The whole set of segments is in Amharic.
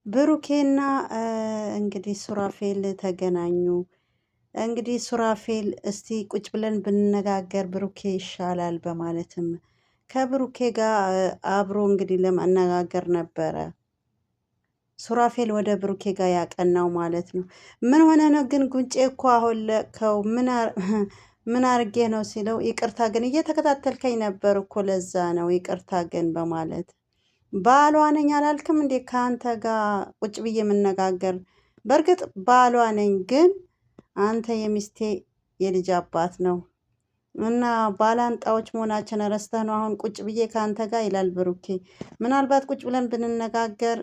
ብሩኬና እንግዲህ ሱራፌል ተገናኙ። እንግዲህ ሱራፌል እስቲ ቁጭ ብለን ብንነጋገር ብሩኬ ይሻላል በማለትም ከብሩኬ ጋር አብሮ እንግዲህ ለመነጋገር ነበረ ሱራፌል ወደ ብሩኬ ጋር ያቀናው ማለት ነው። ምን ሆነ ነው ግን ጉንጬ እኮ አሁን ለከው ምን አርጌ ነው ሲለው፣ ይቅርታ ግን እየተከታተልከኝ ነበር እኮ ለዛ ነው ይቅርታ ግን በማለት ባሏ ነኝ አላልክም እንዴ ከአንተ ጋር ቁጭ ብዬ የምነጋገር? በእርግጥ ባሏ ነኝ፣ ግን አንተ የሚስቴ የልጅ አባት ነው እና ባላንጣዎች መሆናችን ረስተህ ነው አሁን ቁጭ ብዬ ከአንተ ጋር ይላል ብሩኬ። ምናልባት ቁጭ ብለን ብንነጋገር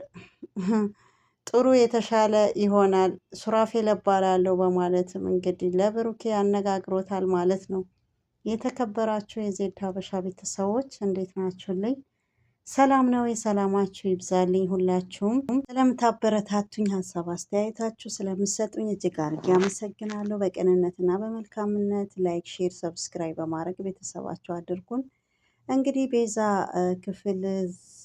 ጥሩ የተሻለ ይሆናል ሱራፌል እባላለሁ በማለትም እንግዲህ ለብሩኬ ያነጋግሮታል ማለት ነው። የተከበራችሁ የዜድ ሀበሻ ቤተሰቦች እንዴት ናችሁልኝ? ሰላም ነው? የሰላማችሁ ይብዛልኝ። ሁላችሁም ስለምታበረታቱኝ፣ ሀሳብ አስተያየታችሁ ስለምሰጡኝ እጅግ አድርጌ አመሰግናለሁ። በቅንነትና በመልካምነት ላይክ፣ ሼር፣ ሰብስክራይብ በማድረግ ቤተሰባችሁ አድርጉን። እንግዲህ ቤዛ ክፍል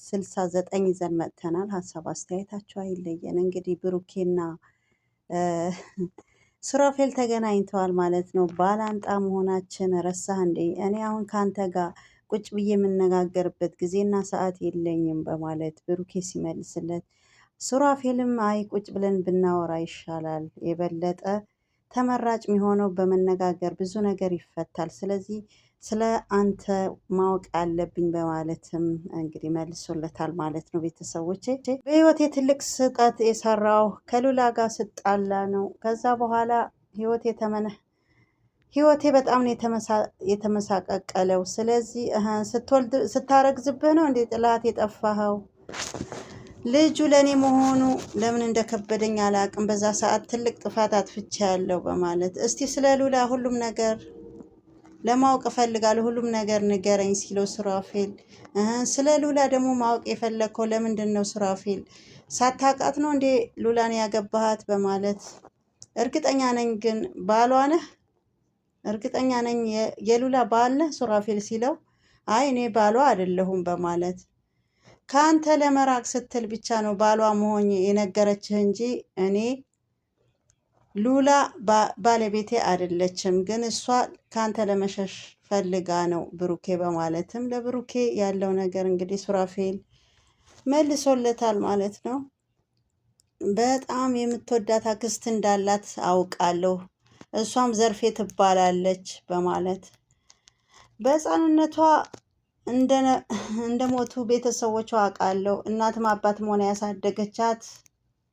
69 ይዘን መጥተናል። ሀሳብ አስተያየታችሁ አይለየን። እንግዲህ ብሩኬና ሱራፌል ተገናኝተዋል ማለት ነው። ባላንጣ መሆናችን ረሳህ እንዴ? እኔ አሁን ከአንተ ጋር ቁጭ ብዬ የምነጋገርበት ጊዜና ሰዓት የለኝም በማለት ብሩኬ ሲመልስለት፣ ሱራፌልም አይ ቁጭ ብለን ብናወራ ይሻላል፣ የበለጠ ተመራጭ የሚሆነው በመነጋገር ብዙ ነገር ይፈታል። ስለዚህ ስለ አንተ ማወቅ አለብኝ በማለትም እንግዲህ መልሶለታል ማለት ነው። ቤተሰቦቼ በህይወቴ ትልቅ ስህተት የሰራው ከሉላ ጋር ስጣላ ነው። ከዛ በኋላ ህይወቴ በጣም ነው የተመሳቀቀለው። ስለዚህ ስትወልድ ስታረግዝብህ ነው እንዴ ጥላት የጠፋኸው? ልጁ ለእኔ መሆኑ ለምን እንደከበደኝ አላቅም። በዛ ሰዓት ትልቅ ጥፋት አጥፍቻ ያለው በማለት እስቲ ስለ ሉላ ሁሉም ነገር ለማወቅ እፈልጋለሁ፣ ሁሉም ነገር ንገረኝ ሲለው ሱራፌል ስለ ሉላ ደግሞ ማወቅ የፈለግከው ለምንድን ነው ሱራፌል? ሳታውቃት ነው እንዴ ሉላን ያገባሃት? በማለት እርግጠኛ ነኝ ግን ባሏ ነህ? እርግጠኛ ነኝ የሉላ ባል ነህ ሱራፌል ሲለው፣ አይ እኔ ባሏ አይደለሁም በማለት ከአንተ ለመራቅ ስትል ብቻ ነው ባሏ መሆን የነገረችህ እንጂ እኔ ሉላ ባለቤቴ አይደለችም፣ ግን እሷ ከአንተ ለመሸሽ ፈልጋ ነው ብሩኬ በማለትም ለብሩኬ ያለው ነገር እንግዲህ ሱራፌል መልሶለታል ማለት ነው። በጣም የምትወዳት አክስት እንዳላት አውቃለሁ፣ እሷም ዘርፌ ትባላለች በማለት በሕፃንነቷ እንደሞቱ ቤተሰቦቿ አውቃለሁ። እናትም አባትም ሆነ ያሳደገቻት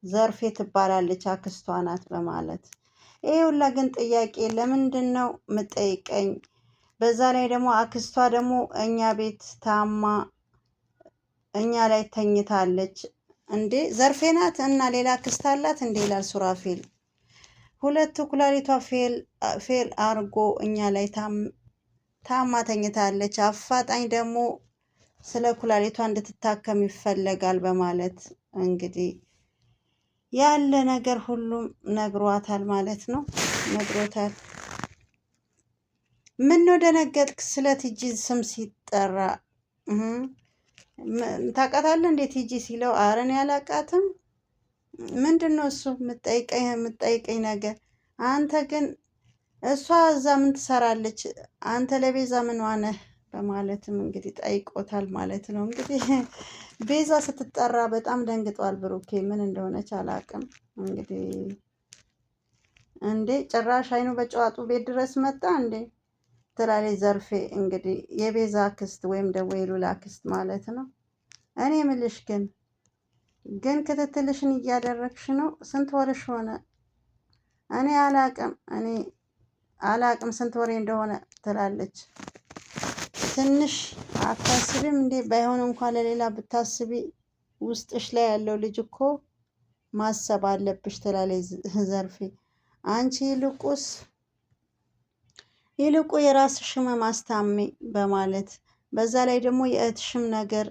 ዘርፌ ትባላለች አክስቷ ናት በማለት ይሄ ሁላ ግን ጥያቄ ለምንድን ነው የምጠይቀኝ? በዛ ላይ ደግሞ አክስቷ ደግሞ እኛ ቤት ታማ እኛ ላይ ተኝታለች እንዴ? ዘርፌ ናት እና ሌላ አክስት አላት እንዴ? ይላል ሱራፌል። ሁለቱ ኩላሊቷ ፌል አርጎ እኛ ላይ ታማ ተኝታለች። አፋጣኝ ደግሞ ስለ ኩላሊቷ እንድትታከም ይፈለጋል በማለት እንግዲህ ያለ ነገር ሁሉም ነግሯታል ማለት ነው። ነግሮታል። ምን ነው ደነገጥክ? ስለ ቲጂ ስም ሲጠራ ታውቃታለህ እንዴት ቲጂ ሲለው፣ አረ እኔ አላውቃትም። ምንድን ነው እሱ የምጠይቀኝ ነገር? አንተ ግን እሷ እዛ ምን ትሰራለች? አንተ ለቤዛ ምን ዋነህ? በማለትም እንግዲህ ጠይቆታል ማለት ነው። እንግዲህ ቤዛ ስትጠራ በጣም ደንግጧል ብሩኬ። ምን እንደሆነች አላውቅም። እንግዲህ እንዴ ጭራሽ አይኑ በጨዋጡ ቤት ድረስ መጣ እንዴ ትላለች ዘርፌ። እንግዲህ የቤዛ ክስት ወይም ደግሞ የሉላ ክስት ማለት ነው። እኔ ምልሽ ግን ክትትልሽን እያደረግሽ ነው? ስንት ወርሽ ሆነ? እኔ አላቅም ስንት ወሬ እንደሆነ ትላለች። ትንሽ አታስቢም እንዴ? ባይሆን እንኳን ለሌላ ብታስቢ ውስጥሽ ላይ ያለው ልጅ እኮ ማሰብ አለብሽ ትላለች ዘርፌ። አንቺ ይልቁ የራስሽ ህመም አስታሚ በማለት በዛ ላይ ደግሞ የእህትሽም ነገር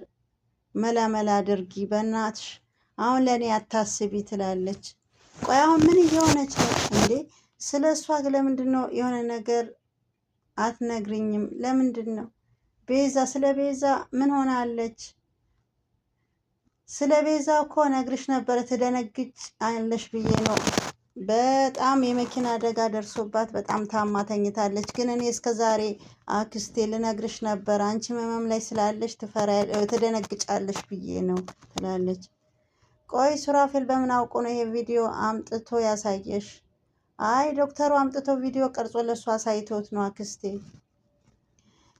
መላመላ አድርጊ በእናትሽ፣ አሁን ለእኔ አታስቢ ትላለች። ቆይ አሁን ምን እየሆነች ነው እንዴ? ስለ እሷ ለምንድን ነው የሆነ ነገር አትነግሪኝም? ለምንድን ነው ቤዛ? ስለ ቤዛ ምን ሆናለች? ስለ ቤዛ እኮ ነግርሽ ነበር ትደነግጭ አለሽ ብዬ ነው። በጣም የመኪና አደጋ ደርሶባት በጣም ታማ ተኝታለች። ግን እኔ እስከ ዛሬ አክስቴ ልነግርሽ ነበር አንቺ ህመም ላይ ስላለሽ ትደነግጫለሽ ብዬ ነው ትላለች። ቆይ ሱራፌል በምን አውቆ ነው ይሄ ቪዲዮ አምጥቶ ያሳየሽ? አይ ዶክተሩ አምጥቶ ቪዲዮ ቀርጾ ለሱ አሳይቶት ነው አክስቴ።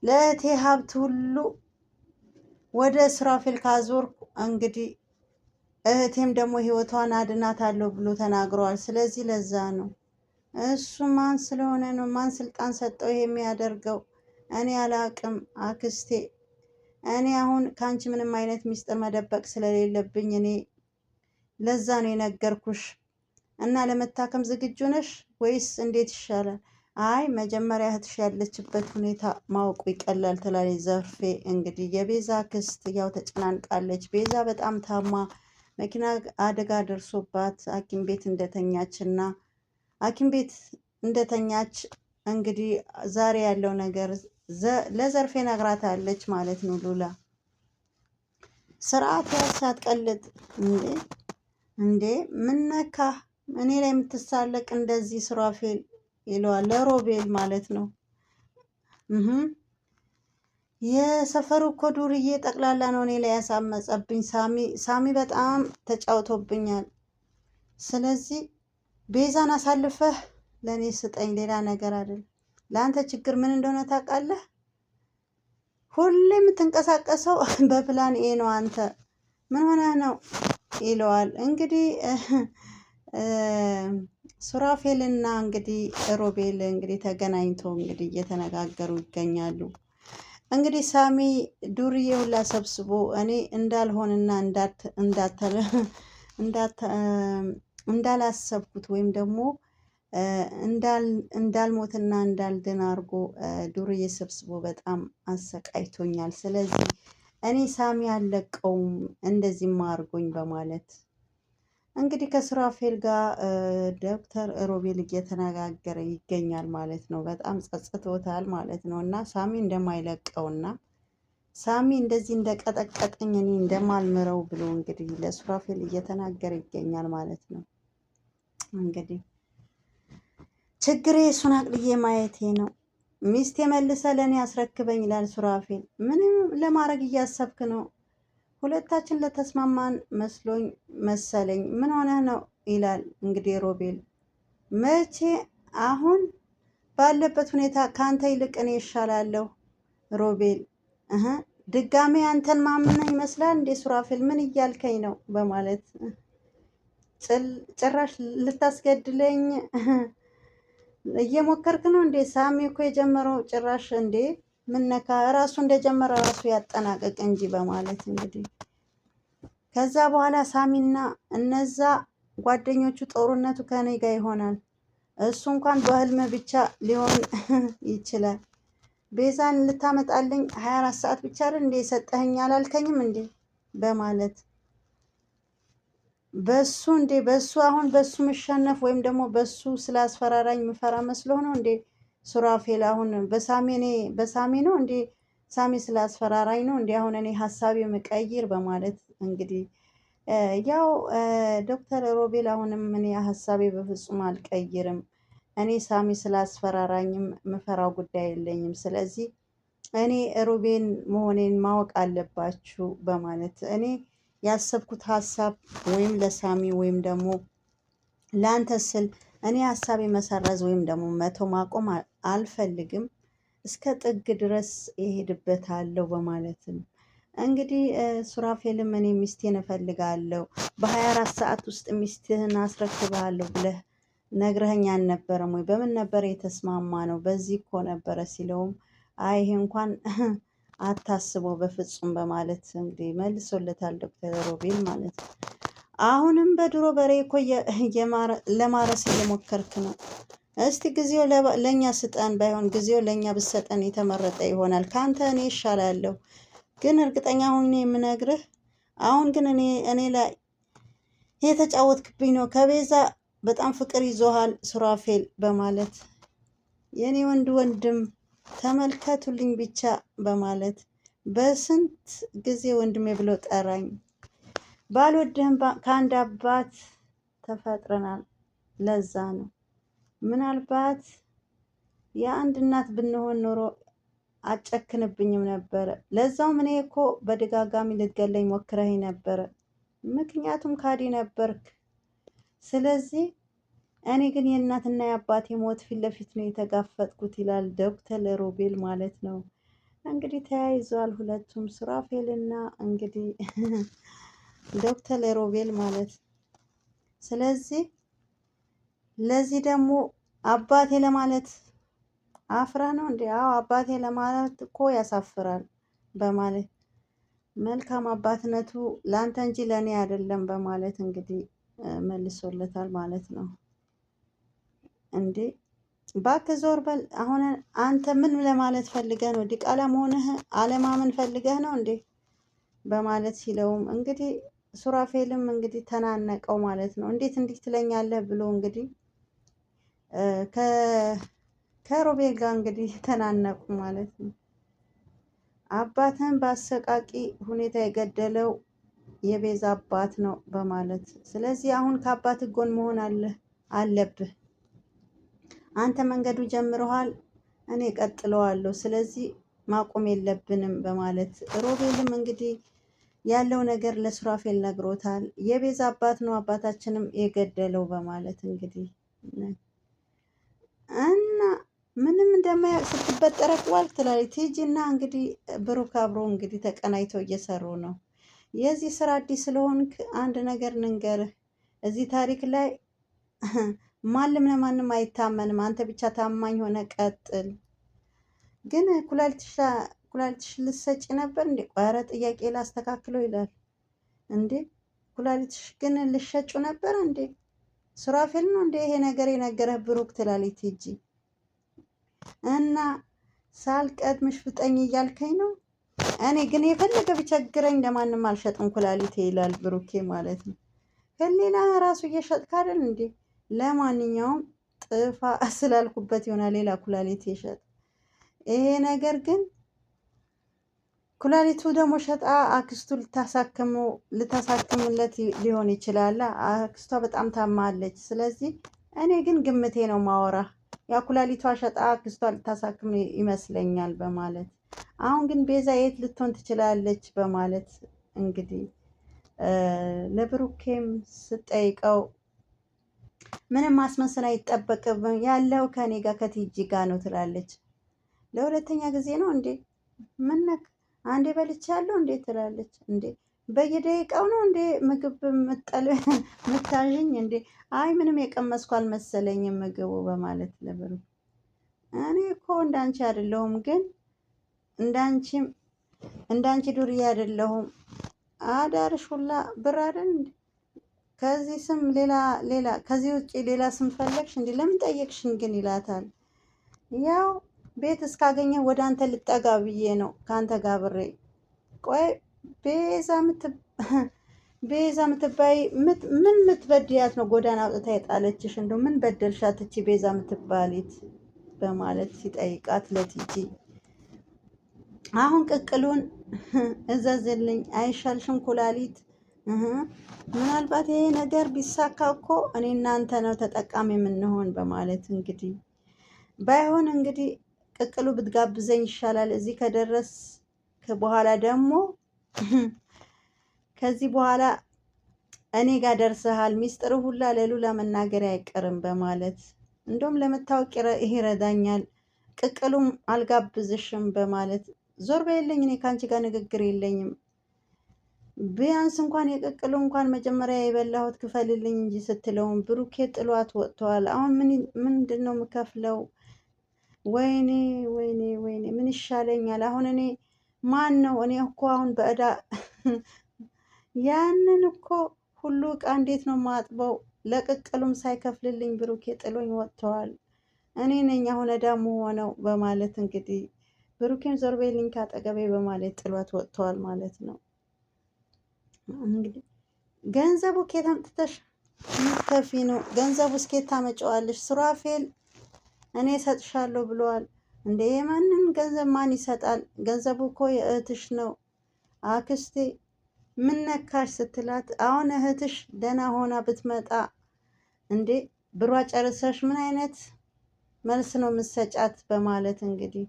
ለእህቴ ሀብት ሁሉ ወደ ሱራፌል ካዞርኩ እንግዲህ እህቴም ደግሞ ህይወቷን አድናታለሁ ብሎ ተናግረዋል። ስለዚህ ለዛ ነው። እሱ ማን ስለሆነ ነው? ማን ስልጣን ሰጠው ይሄ የሚያደርገው? እኔ አላቅም አክስቴ። እኔ አሁን ከአንቺ ምንም አይነት ሚስጥር መደበቅ ስለሌለብኝ እኔ ለዛ ነው የነገርኩሽ። እና ለመታከም ዝግጁ ነሽ ወይስ እንዴት ይሻላል? አይ መጀመሪያ እህትሽ ያለችበት ሁኔታ ማወቁ ይቀላል ትላለች ዘርፌ። እንግዲህ የቤዛ ክስት ያው ተጨናንቃለች። ቤዛ በጣም ታማ መኪና አደጋ ደርሶባት ሐኪም ቤት እንደተኛች እና ሐኪም ቤት እንደተኛች እንግዲህ ዛሬ ያለው ነገር ለዘርፌ ነግራታለች ማለት ነው። ሉላ ስርዓት ያሳትቀልጥ እንዴ ምን ነካ? እኔ ላይ የምትሳለቅ እንደዚህ ሱራፌል ይለዋል ለሮቤል ማለት ነው። የሰፈሩ እኮ ዱርዬ ጠቅላላ ነው እኔ ላይ ያሳመጸብኝ። ሳሚ በጣም ተጫውቶብኛል። ስለዚህ ቤዛን አሳልፈህ ለእኔ ስጠኝ፣ ሌላ ነገር አይደለም። ለአንተ ችግር ምን እንደሆነ ታውቃለህ? ሁሌ የምትንቀሳቀሰው በፕላን ኤ ነው። አንተ ምን ሆነህ ነው ይለዋል። እንግዲህ ሱራፌል እና እንግዲህ ሮቤል እንግዲህ ተገናኝቶ እንግዲህ እየተነጋገሩ ይገኛሉ። እንግዲህ ሳሚ ዱርዬ ሁላ ሰብስቦ እኔ እንዳልሆንና እንዳላሰብኩት ወይም ደግሞ እንዳልሞትና እንዳልድን አድርጎ ዱርዬ ሰብስቦ በጣም አሰቃይቶኛል። ስለዚህ እኔ ሳሚ አልለቀውም እንደዚህም አድርጎኝ በማለት እንግዲህ ከሱራፌል ጋር ዶክተር ሮቤል እየተነጋገረ ይገኛል ማለት ነው። በጣም ጸጽቶታል ማለት ነው። እና ሳሚ እንደማይለቀውና ሳሚ እንደዚህ እንደቀጠቀጠኝ እኔ እንደማልምረው ብሎ እንግዲህ ለሱራፌል እየተናገረ ይገኛል ማለት ነው። እንግዲህ ችግሬ እሱን አቅልዬ ማየቴ ነው። ሚስቴ መልሰ ለእኔ አስረክበኝ ይላል ሱራፌል። ምንም ለማድረግ እያሰብክ ነው? ሁለታችን ለተስማማን መስሎኝ መሰለኝ። ምን ሆነህ ነው ይላል እንግዲህ ሮቤል። መቼ አሁን ባለበት ሁኔታ ከአንተ ይልቅ እኔ ይሻላለሁ ሮቤል። ድጋሜ አንተን ማምነው ይመስላል እንዴ ሱራፌል? ምን እያልከኝ ነው? በማለት ጭራሽ ልታስገድለኝ እየሞከርክ ነው እንዴ? ሳሚ እኮ የጀመረው ጭራሽ እንዴ ምነካ ራሱ እንደጀመረ ራሱ ያጠናቀቅ እንጂ በማለት እንግዲህ ከዛ በኋላ ሳሚና እነዛ ጓደኞቹ ጦርነቱ ከኔ ጋር ይሆናል። እሱ እንኳን በህልም ብቻ ሊሆን ይችላል። ቤዛን ልታመጣልኝ 24 ሰዓት ብቻ አይደል እንዴ ሰጠኸኝ አላልከኝም እንዴ? በማለት በሱ አሁን በሱ መሸነፍ ወይም ደግሞ በሱ ስላስፈራራኝ ምፈራ መስሎ ነው እንዴ? ሱራፌል አሁን በሳሚ ነው እንዴ? ሳሚ ስላስፈራራኝ ነው እንዴ አሁን እኔ ሀሳቤ ምቀይር? በማለት እንግዲህ ያው ዶክተር ሮቤል አሁንም እኔ ሀሳቤ በፍጹም አልቀይርም። እኔ ሳሚ ስላስፈራራኝም ምፈራው ጉዳይ የለኝም። ስለዚህ እኔ ሮቤል መሆኔን ማወቅ አለባችሁ በማለት እኔ ያሰብኩት ሀሳብ ወይም ለሳሚ ወይም ደግሞ ለአንተ ስል እኔ ሀሳቤ መሰረዝ ወይም ደግሞ መቶ ማቆም አልፈልግም። እስከ ጥግ ድረስ እሄድበታለሁ በማለትም እንግዲህ ሱራፌልም እኔ ሚስቴን እፈልጋለሁ በ24 ሰዓት ውስጥ ሚስትህን አስረክብሃለሁ ብለህ ነግረኸኝ አልነበረም ወይ? በምን ነበር የተስማማ ነው? በዚህ እኮ ነበረ ሲለውም አይ ይሄ እንኳን አታስበው በፍጹም በማለት እንግዲህ መልሶለታል ዶክተር ሮቤል ማለት ነው። አሁንም በድሮ በሬ እኮ ለማረስ እየሞከርክ ነው። እስቲ ጊዜው ለእኛ ስጠን፣ ባይሆን ጊዜው ለእኛ ብሰጠን የተመረጠ ይሆናል። ከአንተ እኔ ይሻላለሁ። ግን እርግጠኛ ሆኜ የምነግርህ አሁን ግን እኔ ላይ የተጫወትክብኝ ነው። ከቤዛ በጣም ፍቅር ይዞሃል ሱራፌል በማለት የኔ ወንድም ተመልከቱልኝ ብቻ በማለት በስንት ጊዜ ወንድሜ ብሎ ጠራኝ። ባልወድህም ከአንድ አባት ተፈጥረናል። ለዛ ነው ምናልባት የአንድ እናት ብንሆን ኖሮ አጨክንብኝም ነበረ። ለዛውም እኔ እኮ በደጋጋሚ ልትገለኝ ሞክረህ ነበረ፣ ምክንያቱም ካዲ ነበርክ። ስለዚህ እኔ ግን የእናትና የአባቴ ሞት ፊት ለፊት ነው የተጋፈጥኩት ይላል ዶክተር ሮቤል ማለት ነው። እንግዲህ ተያይዘዋል ሁለቱም ሱራፌልና እንግዲህ ዶክተር ሮቤል ማለት። ስለዚህ ለዚህ ደግሞ አባቴ ለማለት አፍራ ነው እንዴ? አዎ አባቴ ለማለት እኮ ያሳፍራል በማለት መልካም አባትነቱ ለአንተ እንጂ ለእኔ አይደለም በማለት እንግዲህ መልሶለታል ማለት ነው። እንዴ እባክህ ዞር በል። አሁን አንተ ምን ለማለት ፈልገህ ነው? ዲቃላ መሆንህ አለማመን ፈልገህ ነው እንዴ? በማለት ሲለውም እንግዲህ ሱራፌልም እንግዲህ ተናነቀው ማለት ነው። እንዴት እንዲህ ትለኛለህ ብሎ እንግዲህ ከሮቤል ጋር እንግዲህ ተናነቁ ማለት ነው። አባትህን በአሰቃቂ ሁኔታ የገደለው የቤዛ አባት ነው በማለት ስለዚህ አሁን ከአባት ጎን መሆን አለብህ። አንተ መንገዱ ጀምረሃል፣ እኔ ቀጥለዋለሁ። ስለዚህ ማቆም የለብንም በማለት ሮቤልም እንግዲህ ያለው ነገር ለሱራፌል ነግሮታል። የቤዛ አባት ነው አባታችንም የገደለው በማለት እንግዲህ እና ምንም እንደማያውቅ ስትበጠረ ቋል ትላለች ቲጂ እና እንግዲህ ብሩክ አብሮ እንግዲህ ተቀናይተው እየሰሩ ነው። የዚህ ስራ አዲስ ስለሆንክ አንድ ነገር ንንገርህ፣ እዚህ ታሪክ ላይ ማንም ለማንም አይታመንም። አንተ ብቻ ታማኝ ሆነ ቀጥል። ግን ኩላሊትሽ ልትሰጪ ነበር እንዴ? ኧረ ጥያቄ ላስተካክለው ይላል። እንዴ ኩላሊትሽ ግን ልሸጩ ነበር እንዴ? ሱራፌል ነው እንዴ ይሄ ነገር የነገረህ ብሩክ ትላለች ቲጂ። እና ሳልቀድምሽ ፍጠኝ እያልከኝ ነው? እኔ ግን የፈለገ ቢቸግረኝ ለማንም አልሸጥም ኩላሊቴ ይላል ብሩኬ ማለት ነው። ህሊና ራሱ እየሸጥክ አይደል እንዴ? ለማንኛውም ጥፋ ስላልኩበት ይሆናል ሌላ ኩላሊት ይሸጥ። ይሄ ነገር ግን ኩላሊቱ ደግሞ ሸጣ አክስቱ ልታሳክምለት ሊሆን ይችላል። አክስቷ በጣም ታማለች። ስለዚህ እኔ ግን ግምቴ ነው ማወራ ያ ኩላሊቷ ሸጣ አክስቷ ልታሳክም ይመስለኛል በማለት አሁን ግን ቤዛ የት ልትሆን ትችላለች በማለት እንግዲህ ለብሩኬም ስጠይቀው ምንም ማስመሰል አይጠበቅም ያለው ከኔ ጋር ከቲጂ ጋር ነው ትላለች። ለሁለተኛ ጊዜ ነው እንዴ? ምን ነክ አንዴ በልቻለሁ እንዴ ትላለች። እንዴ በየደቂቃው ነው እንዴ ምግብ ምታዥኝ እንዴ? አይ ምንም የቀመስኩ አልመሰለኝም ምግቡ በማለት ለብሩክ እኔ እኮ እንዳንቺ አይደለሁም፣ ግን እንዳንቺ ዱርዬ አይደለሁም። አዳርሽ ሁላ ብር አይደል? ከዚህ ስም ሌላ ከዚህ ውጭ ሌላ ስም ፈለግሽ እንዴ? ለምን ጠየቅሽኝ ግን ይላታል። ያው ቤት እስካገኘ ወደ አንተ ልጠጋ ብዬ ነው ከአንተ ጋር ብሬ። ቆይ ቤዛ ምትባይ ምን ምትበድያት ነው ጎዳና አውጥታ የጣለችሽ? እንደው ምን በደልሻት እቺ ቤዛ ምትባሊት በማለት ሲጠይቃት ለቲጂ አሁን ቅቅሉን እዘዝልኝ አይሻልሽም? ኩላሊት ምናልባት ይሄ ነገር ቢሳካ እኮ እኔ እናንተ ነው ተጠቃሚ የምንሆን በማለት እንግዲህ ባይሆን እንግዲህ ቅቅሉ ብትጋብዘኝ ይሻላል። እዚህ ከደረስ በኋላ ደግሞ ከዚህ በኋላ እኔ ጋር ደርሰሃል፣ ሚስጥር ሁላ ለሉላ መናገር አይቀርም በማለት እንደውም ለመታወቅ ይሄ ይረዳኛል፣ ቅቅሉም አልጋብዝሽም በማለት ዞር በይልኝ፣ እኔ ከአንቺ ጋር ንግግር የለኝም። ቢያንስ እንኳን የቅቅሉ እንኳን መጀመሪያ የበላሁት ክፈልልኝ እንጂ ስትለውም ብሩኬ ጥሏት ወጥተዋል። አሁን ምንድን ነው የምከፍለው? ወይኔ ወይኔ ወይኔ ምን ይሻለኛል አሁን? እኔ ማን ነው? እኔ እኮ አሁን በእዳ ያንን እኮ ሁሉ እቃ እንዴት ነው ማጥበው? ለቅቅሉም ሳይከፍልልኝ ብሩኬ ጥሎኝ ወጥተዋል። እኔ ነኝ አሁን እዳ መሆነው በማለት እንግዲህ ብሩኬም ዞር በይልኝ ካጠገቤ በማለት ጥሏት ወጥተዋል ማለት ነው። እንግዲህ ገንዘቡ ከየት አምጥተሽ ምትከፊ ነው? ገንዘቡ እስከየት ታመጪዋለሽ? ሱራፌል እኔ እሰጥሻለሁ ብለዋል። እንደ የማንን ገንዘብ ማን ይሰጣል? ገንዘቡ እኮ የእህትሽ ነው አክስቴ። ምን ነካሽ ስትላት አሁን እህትሽ ደህና ሆና ብትመጣ እንዴ ብሯ ጨርሰሽ ምን አይነት መልስ ነው የምትሰጫት? በማለት እንግዲህ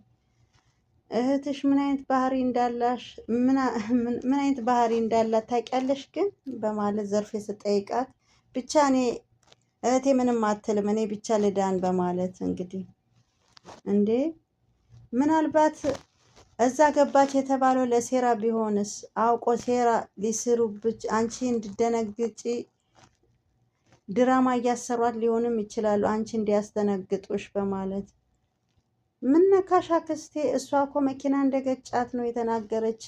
እህትሽ ምን አይነት ባህሪ እንዳላሽ ምን አይነት ባህሪ እንዳላት ታውቂያለሽ ግን በማለት ዘርፌ ስጠይቃት ብቻ እኔ እህቴ ምንም አትልም እኔ ብቻ ልዳን በማለት እንግዲህ እንዴ ምናልባት እዛ ገባች የተባለው ለሴራ ቢሆንስ? አውቆ ሴራ ሊስሩብሽ አንቺ እንድደነግጪ ድራማ እያሰሯት ሊሆንም ይችላሉ አንቺ እንዲያስደነግጡሽ በማለት ምን ነካሽ አክስቴ? እሷ እኮ መኪና እንደገጫት ነው የተናገረች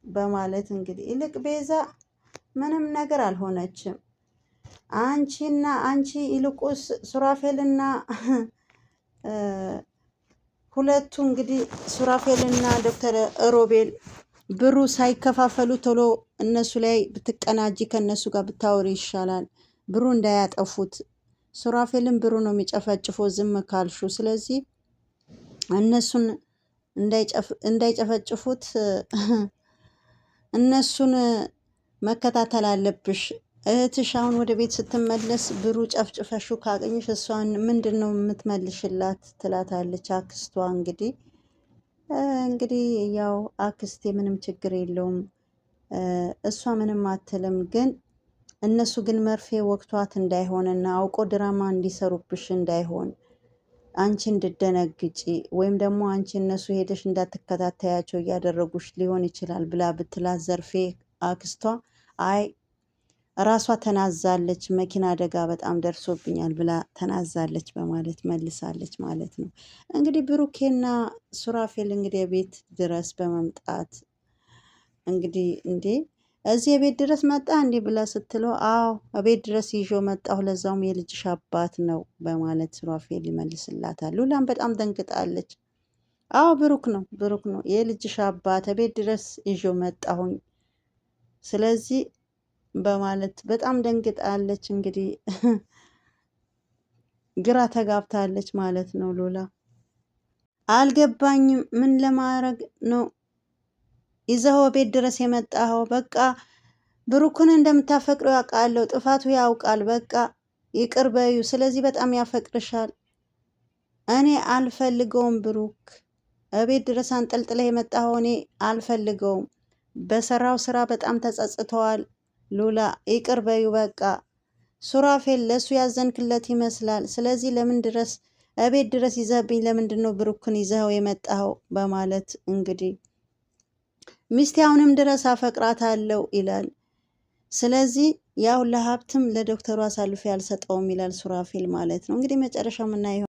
በማለት እንግዲህ ይልቅ ቤዛ ምንም ነገር አልሆነችም። አንቺ ይልቁስ ሱራፌልና ሁለቱ እንግዲህ ሱራፌልና ዶክተር ሮቤል ብሩ ሳይከፋፈሉ ቶሎ እነሱ ላይ ብትቀናጂ ከነሱ ጋር ብታወሪ ይሻላል። ብሩ እንዳያጠፉት። ሱራፌልን ብሩ ነው የሚጨፈጭፈው ዝም ካልሹ። ስለዚህ እነሱን እንዳይጨፈጭፉት እነሱን መከታተል አለብሽ። እህትሽ አሁን ወደ ቤት ስትመለስ ብሩ ጨፍጭፈሹ ካገኘሽ እሷን ምንድን ነው የምትመልሽላት? ትላታለች አክስቷ። እንግዲህ ያው አክስቴ ምንም ችግር የለውም እሷ ምንም አትልም፣ ግን እነሱ ግን መርፌ ወቅቷት እንዳይሆንና አውቆ ድራማ እንዲሰሩብሽ እንዳይሆን አንቺ እንድደነግጪ ወይም ደግሞ አንቺ እነሱ ሄደሽ እንዳትከታተያቸው እያደረጉሽ ሊሆን ይችላል ብላ ብትላት ዘርፌ አክስቷ አይ ራሷ ተናዛለች፣ መኪና አደጋ በጣም ደርሶብኛል ብላ ተናዛለች በማለት መልሳለች ማለት ነው። እንግዲህ ብሩኬና ሱራፌል እንግዲህ የቤት ድረስ በመምጣት እንግዲህ እንዴ እዚህ የቤት ድረስ መጣ እንዴ ብላ ስትለው አዎ ቤት ድረስ ይዞ መጣሁ ለዛውም የልጅሽ አባት ነው በማለት ሱራፌል ይመልስላታል። ሉላም በጣም ደንግጣለች። አዎ ብሩክ ነው የልጅሽ አባት ቤት ድረስ ይዞ መጣሁኝ ስለዚህ በማለት በጣም ደንግጣለች። እንግዲህ ግራ ተጋብታለች ማለት ነው። ሉላ አልገባኝም፣ ምን ለማድረግ ነው ይዘኸው ቤት ድረስ የመጣኸው? በቃ ብሩክን እንደምታፈቅረው ያውቃለሁ፣ ጥፋቱ ያውቃል። በቃ ይቅር በዩ። ስለዚህ በጣም ያፈቅርሻል። እኔ አልፈልገውም ብሩክ፣ ቤት ድረስ አንጠልጥለህ የመጣኸው እኔ አልፈልገውም። በሰራው ስራ በጣም ተጸጽተዋል። ሉላ ይቅር በዩ በቃ። ሱራፌል ለሱ ያዘንክለት ይመስላል። ስለዚህ ለምን ድረስ እቤት ድረስ ይዘህብኝ ለምንድን ነው ብሩክን ይዘኸው የመጣኸው? በማለት እንግዲህ ሚስቴ አሁንም ድረስ አፈቅራታለሁ ይላል። ስለዚህ ያው ለሀብትም ለዶክተሩ አሳልፌ አልሰጠውም ይላል ሱራፌል ማለት ነው። እንግዲህ መጨረሻው ምናየው